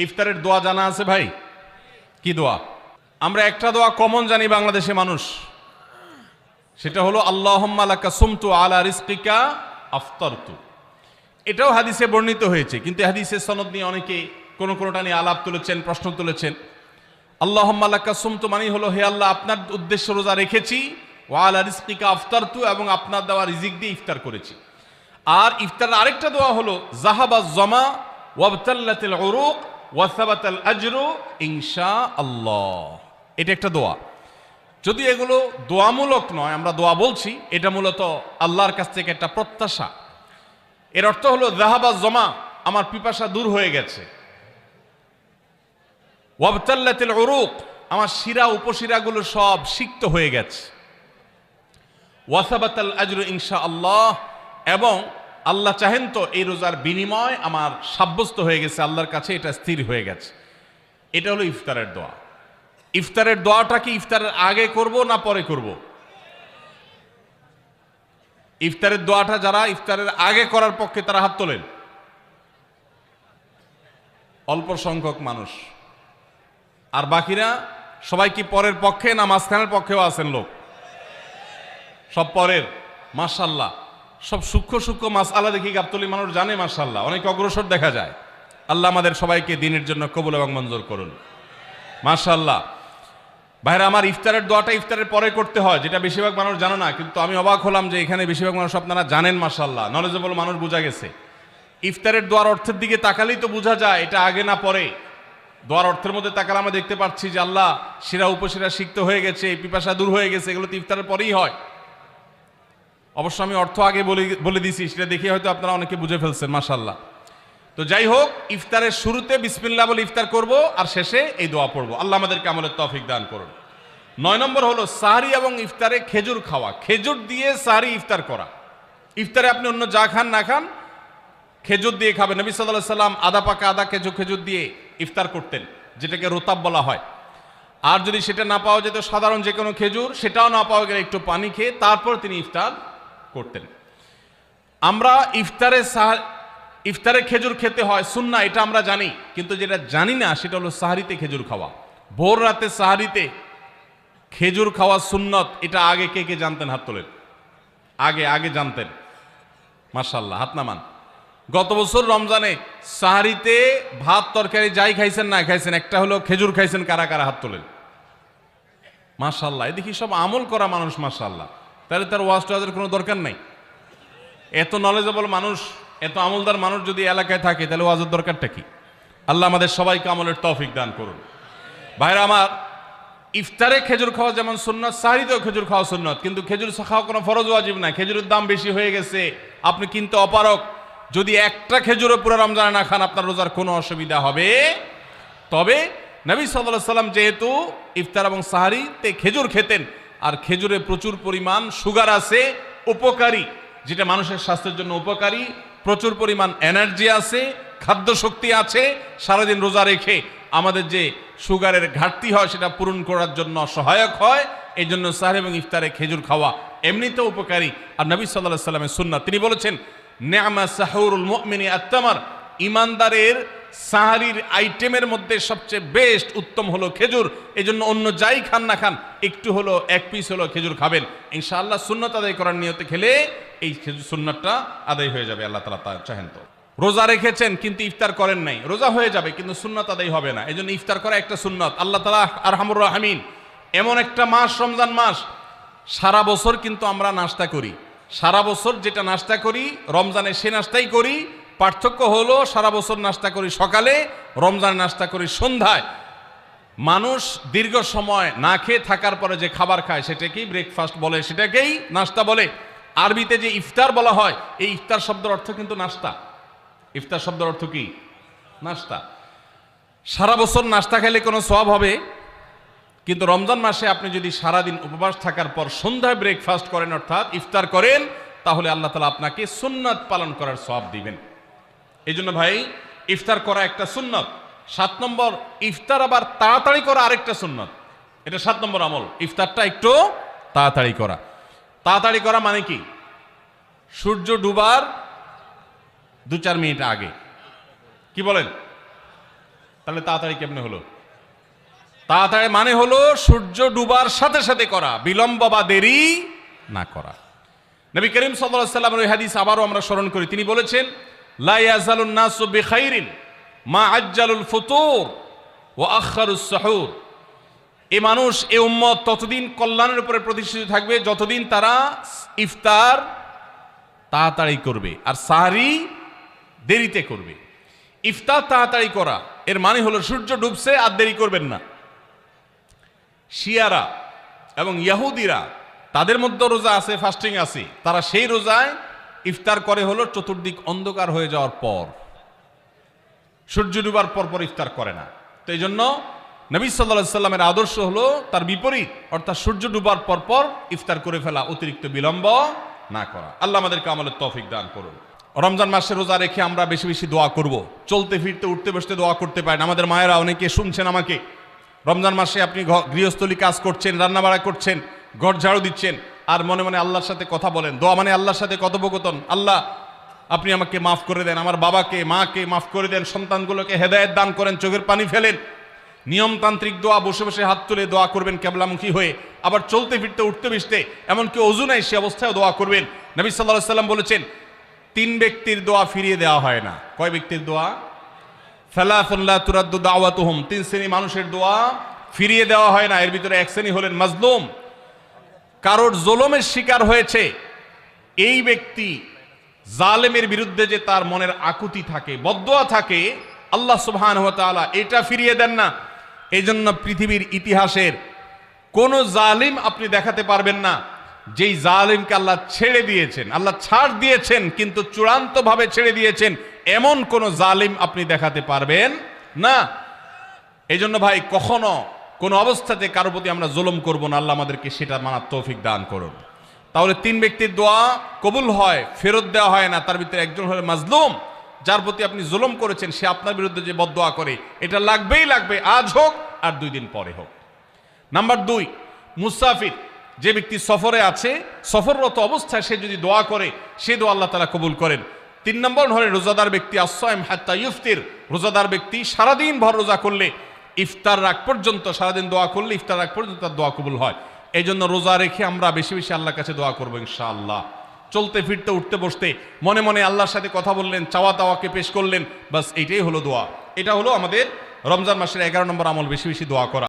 ইফতারের দোয়া জানা আছে ভাই? কি দোয়া? আমরা একটা দোয়া কমন জানি বাংলাদেশে মানুষ, সেটা হলো আল্লাহুম্মা লাকা সুমতু আলা রিজকিকা আফতারতু। এটাও হাদিসে বর্ণিত হয়েছে, কিন্তু হাদিসের সনদ নিয়ে অনেকে কোনোটা নিয়ে আলাপ তুলেছেন, প্রশ্ন তুলেছেন। আল্লাহুম্মা লাকা সুমতু মানে হলো, হে আল্লাহ, আপনার উদ্দেশ্যে রোজা রেখেছি, ওয়া আলা রিজকিকা আফতারতু, এবং আপনার দেওয়া রিজিক দিয়ে ইফতার করেছি। আর ইফতারের আরেকটা দোয়া হলো যাহাবাজ জামা ওয়াবতাল্লাতিল উরুক ওয়া সাবাতাল আজরু ইনশাআল্লাহ। এটা একটা দোয়া। যদি এগুলো দোয়ামূলক নয়, আমরা দোয়া বলছি, এটা মূলত আল্লাহর কাছ থেকে একটা প্রত্যাশা। এর অর্থ হলো যাহাবাজ জামা, আমার পিপাসা দূর হয়ে গেছে। ওয়াবতাল্লাতিল উরুক, আমার শিরা উপশিরাগুলো সব সিক্ত হয়ে গেছে। ওয়া সাবাতাল আজরু ইনশাআল্লাহ, এবং আল্লাহ চাহেন তো এই রোজার বিনিময় আমার সাব্যস্ত হয়ে গেছে আল্লাহর কাছে, এটা স্থির হয়ে গেছে। এটা হলো ইফতারের দোয়া। ইফতারের দোয়াটা কি ইফতারের আগে করব না পরে করব? ইফতারের দোয়াটা যারা ইফতারের আগে করার পক্ষে তারা হাত তোলেন। অল্প সংখ্যক মানুষ। আর বাকিরা সবাই কি পরের পক্ষে না মাঝখানের পক্ষেও আছেন লোক? সব পরের। মাশাআল্লাহ, সব সূক্ষ্ম সূক্ষ্ম মাসআলা দেখি গাবতলী মানুষ জানে, মাশাআল্লাহ, অনেক অগ্রসর দেখা যায়। আল্লাহ আমাদের সবাইকে দিনের জন্য কবুল এবং মঞ্জুর করুন, মাশাআল্লাহ। ভাইরা আমার, ইফতারের দোয়াটা ইফতারের পরে করতে হয়, যেটা বেশিরভাগ মানুষ জানে না। কিন্তু আমি অবাক হলাম যে এখানে বেশিরভাগ মানুষ আপনারা জানেন, মাশাআল্লাহ, নলেজেবল মানুষ, বোঝা গেছে। ইফতারের দোয়ার অর্থের দিকে তাকালেই তো বোঝা যায় এটা আগে না পরে। দোয়ার অর্থের মধ্যে তাকালে আমরা দেখতে পাচ্ছি যে আল্লাহ শিরা উপশিরা সিক্ত হয়ে গেছে, পিপাসা দূর হয়ে গেছে, এগুলো তো ইফতারের পরেই হয়। অবশ্য আমি অর্থ আগে বলে দিছি, সেটা দেখে হয়তো আপনারা অনেকে বুঝে ফেলছেন, মাশাআল্লাহ। তো যাই হোক, ইফতারের শুরুতে বিসমিল্লাহ বলে ইফতার করব, আর শেষে এই দোয়া পড়ব। আল্লাহ আমাদেরকে আমলের তৌফিক দান করুন। 9 নম্বর হলো সাহরি এবং ইফতারে খেজুর খাওয়া। খেজুর দিয়ে সাহরি ইফতার করা। ইফতারে আপনি অন্য যা খান না খান, খেজুর দিয়ে খাবেন। নবী সাল্লাল্লাহু আলাইহি সাল্লাম আদা পাকা আদা খেজুর দিয়ে ইফতার করতেন, যেটাকে রোতাব বলা হয়। আর যদি সেটা না পাওয়া যেত, সাধারণ যে কোনো খেজুর, সেটাও না পাওয়া গেলে একটু পানি খেয়ে তারপর তিনি ইফতার করতেন। আমরা ইফতারে খেজুর খেতে হয় সুন্নাহ, এটা আমরা জানি, কিন্তু যেটা জানি না সেটা হলো সাহরিতে খেজুর খাওয়া। ভোর রাতে সাহরিতে খেজুর খাওয়া সুন্নত। এটা আগে কে কে জানতেন? হাত তোলেন। আগে জানতেন, মাশাআল্লাহ, হাত নামান। গত বছর রমজানে সাহরিতে ভাত তরকারি যাই খাইছেন না খাইছেন, একটা হলো খেজুর খাইছেন, কারা কারা হাত তোলেন? মাশাআল্লাহ, দেখি সব আমল করা মানুষ, মাশাআল্লাহ। তাহলে তার ওয়াজ টোয়াজের কোনো দরকার নাই। এত নলেজেবল মানুষ, এত আমলদার মানুষ যদি এলাকায় থাকে, তাহলে ওয়াজের দরকারটা কি? আল্লাহ আমাদের সবাইকে আমলের তৌফিক দান করুন। ভাইরা আমার, ইফতারে খেজুর খাওয়া যেমন সুন্নাত, সাহরিতেও খেজুর খাওয়া সুন্নাত, কিন্তু খেজুর খাওয়া কোনো ফরজ ওয়াজিব না। খেজুরের দাম বেশি হয়ে গেছে, আপনি কিনতে অপারগ। যদি একটা খেজুরও পুরো রমজানে না খান, আপনার রোজার কোনো অসুবিধা হবে। তবে নবী সাল্লাল্লাহু আলাইহি সাল্লাম যেহেতু ইফতার এবং সাহরিতে খেজুর খেতেন, আর খেজুরে প্রচুর পরিমাণ সুগার আছে, উপকারী, যেটা মানুষের স্বাস্থ্যের জন্য উপকারী, প্রচুর পরিমাণ এনার্জি আছে, খাদ্য শক্তি আছে। সারাদিন রোজা রেখে আমাদের যে সুগারের ঘাটতি হয় সেটা পূরণ করার জন্য সহায়ক হয়। এই জন্য সাহরি এবং ইফতারে খেজুর খাওয়া এমনিতেও উপকারী। আর নবী সাল্লাল্লাহু আলাইহি সাল্লামের সুন্নাত, তিনি বলেছেন, নি'মা সাহুরুল মুমিনি আত-তামার, ইমানদারের সাহারির আইটেমের মধ্যে সবচেয়ে বেস্ট উত্তম হলো খেজুর। এই জন্য অন্য যাই খান না খান, একটু হলো, এক পিস হলো খেজুর খাবেন, ইনশাআল্লাহ। সুন্নাত আদায় করার নিয়তে খেলে এই খেজুর সুন্নাতটা আদায় হয়ে যাবে, আল্লাহ তাআলা তা চাহেন তো। রোজা রেখেছেন কিন্তু ইফতার করেন নাই, রোজা হয়ে যাবে কিন্তু সুন্নাত আদায় হবে না। এই জন্য ইফতার করা একটা সুন্নাত। আল্লাহ তাআলা আরহামুর রাহিমিন, এমন একটা মাস রমজান মাস, সারা বছর কিন্তু আমরা নাস্তা করি। সারা বছর যেটা নাস্তা করি, রমজানে সে নাস্তাই করি। পার্থক্য হলো সারা বছর নাস্তা করি সকালে, রমজানে নাস্তা করি সন্ধ্যায়। মানুষ দীর্ঘ সময় না খেয়ে থাকার পরে যে খাবার খায় সেটাকেই ব্রেকফাস্ট বলে, সেটাকেই নাস্তা বলে। আরবিতে যে ইফতার বলা হয়, এই ইফতার শব্দের অর্থ কিন্তু নাস্তা। ইফতার শব্দের অর্থ কি? নাস্তা। সারা বছর নাস্তা খেলে কোনো সওয়াব হবে, কিন্তু রমজান মাসে আপনি যদি সারাদিন উপবাস থাকার পর সন্ধ্যায় ব্রেকফাস্ট করেন, অর্থাৎ ইফতার করেন, তাহলে আল্লাহ তাআলা আপনাকে সুন্নাত পালন করার সওয়াব দিবেন। এই জন্য ভাই, ইফতার করা একটা সুন্নাত। 7 নম্বর, ইফতার আবার তাড়াতাড়ি করা আরেকটা সুন্নাত। এটা 7 নম্বর আমল, ইফতারটা একটু তাড়াতাড়ি করা। তাড়াতাড়ি করা মানে কি? সূর্য ডুবার 2-4 মিনিট আগে। কি বলেন? তাহলে তাড়াতাড়ি কেমনে হলো? তাড়াতাড়ি মানে হলো সূর্য ডুবার সাথে সাথে করা, বিলম্ব বা দেরি না করা। নবী করিম সাল্লাল্লাহু আলাইহি ওয়াসাল্লামের ওই হাদিস আবারও আমরা স্মরণ করি। তিনি বলেছেন, লা ইয়াজালুন নাসু বিখাইরিন মা আজ্জালুল ফুতুর ওয়া আখারুস সাহুর। এই মানুষ, এই উম্মত ততদিন কল্যাণের উপরে প্রতিষ্ঠিত থাকবে যতদিন তারা ইফতার তাড়াতাড়ি করবে আর সাহরি দেরিতে করবে। ইফতার তাড়াতাড়ি করা এর মানে হলো সূর্য ডুবছে আর দেরি করবেন না। শিয়ারা এবং ইহুদিরা তাদের মধ্যে রোজা আছে, ফাস্টিং আছে, তারা সেই রোজায় ইফতার করে হলো চতুর্দিক অন্ধকার হয়ে যাওয়ার পর, সূর্য ডুবার পর পর ইফতার করে না। তো এই জন্য নবী সাল্লাল্লাহু আলাইহি সাল্লামের আদর্শ হলো তার বিপরীত, অর্থাৎ সূর্য ডুবার পর পর ইফতার করে ফেলা, অতিরিক্ত বিলম্ব না করা। আল্লাহ আমাদেরকে আমলের তৌফিক দান করুন। রমজান মাসে রোজা রেখে আমরা বেশি বেশি দোয়া করব। চলতে ফিরতে উঠতে বসতে দোয়া করতে পারেন। আমাদের মায়েরা অনেকে শুনছেন আমাকে, রমজান মাসে আপনি গৃহস্থলী কাজ করছেন, রান্নাবাড়া করছেন, ঘর ঝাড়ু দিচ্ছেন, আর মনে মনে আল্লাহর সাথে কথা বলেন। দোয়া মানে আল্লাহর সাথে কথোপকথন। আল্লাহ আপনি আমাকে মাফ করে দেন, আমার বাবাকে মাকে মাফ করে দেন, সন্তানগুলোকে হেদায়েত দান করেন, চোখের পানি ফেলেন। নিয়মতান্ত্রিক দোয়া, বসে বসে হাত তুলে দোয়া করবেন কেবলামুখী হয়ে। আবার চলতে ফিরতে উঠতে বসতে, এমনকি ওযু নাই সে অবস্থায় দোয়া করবেন। নবী সাল্লাল্লাহু আলাইহি সাল্লাম বলেছেন, 3 ব্যক্তির দোয়া ফিরিয়ে দেওয়া হয় না। কয় ব্যক্তির দোয়া? সালাসুন লা তুরাদ্দু দাওয়াতুহুম, 3 শ্রেণী মানুষের দোয়া ফিরিয়ে দেওয়া হয় না। এর ভিতরে এক শ্রেণী হলেন মাজলুম, কারোর জুলুমের শিকার হয়েছে। এই ব্যক্তি জালেমের বিরুদ্ধে যে তার মনের আকুতি থাকে, বদদোয়া থাকে, আল্লাহ সুবহানাহু ওয়া তাআলা এটা ফিরিয়ে দেন না। এই জন্য পৃথিবীর ইতিহাসের কোন জালিম আপনি দেখাতে পারবেন না যেই জালিমকে আল্লাহ ছেড়ে দিয়েছেন, আল্লাহ ছাড় দিয়েছেন কিন্তু চূড়ান্তভাবে ছেড়ে দিয়েছেন, এমন কোন জালিম আপনি দেখাতে পারবেন না। এই জন্য ভাই, কখনো কোন অবস্থাতে কারো প্রতি আমরা জুলুম করব না। আল্লাহ আমাদেরকে সেটা মানার তৌফিক দান করুন। তাহলে 3 ব্যক্তির দোয়া কবুল হয়, ফেরত দেওয়া হয় না। তার ভিতরে একজন হলো মাজলুম, যার প্রতি আপনি জুলুম করেছেন, সে আপনার বিরুদ্ধে যে বদদোয়া করে, এটা লাগবেই লাগবে, আজ হোক আর 2 দিন পরে হোক। নাম্বার 2, মুসাফির, যে ব্যক্তি সফরে আছে, সফররত অবস্থায় সে যদি দোয়া করে, সে দোয়া আল্লাহ তাআলা কবুল করেন। 3 নম্বর হলো রোজাদার ব্যক্তি, আস-সাইম হাত্তা ইফতির, রোজাদার ব্যক্তি সারাদিন ভর রোজা করলে ইফতার রাগ পর্যন্ত, সারাদিন দোয়া করলে ইফতার রাগ পর্যন্ত তার দোয়া কবুল হয়। এই জন্য রোজা রেখে আমরা বেশি বেশি আল্লাহর কাছে দোয়া করবো ইনশাআল্লাহ। চলতে ফিরতে উঠতে বসতে মনে মনে আল্লাহর সাথে কথা বললেন, চাওয়া দাওয়াকে পেশ করলেন, বাস এইটাই হলো দোয়া। এটা হলো আমাদের রমজান মাসের 11 নম্বর আমল, বেশি বেশি দোয়া করা।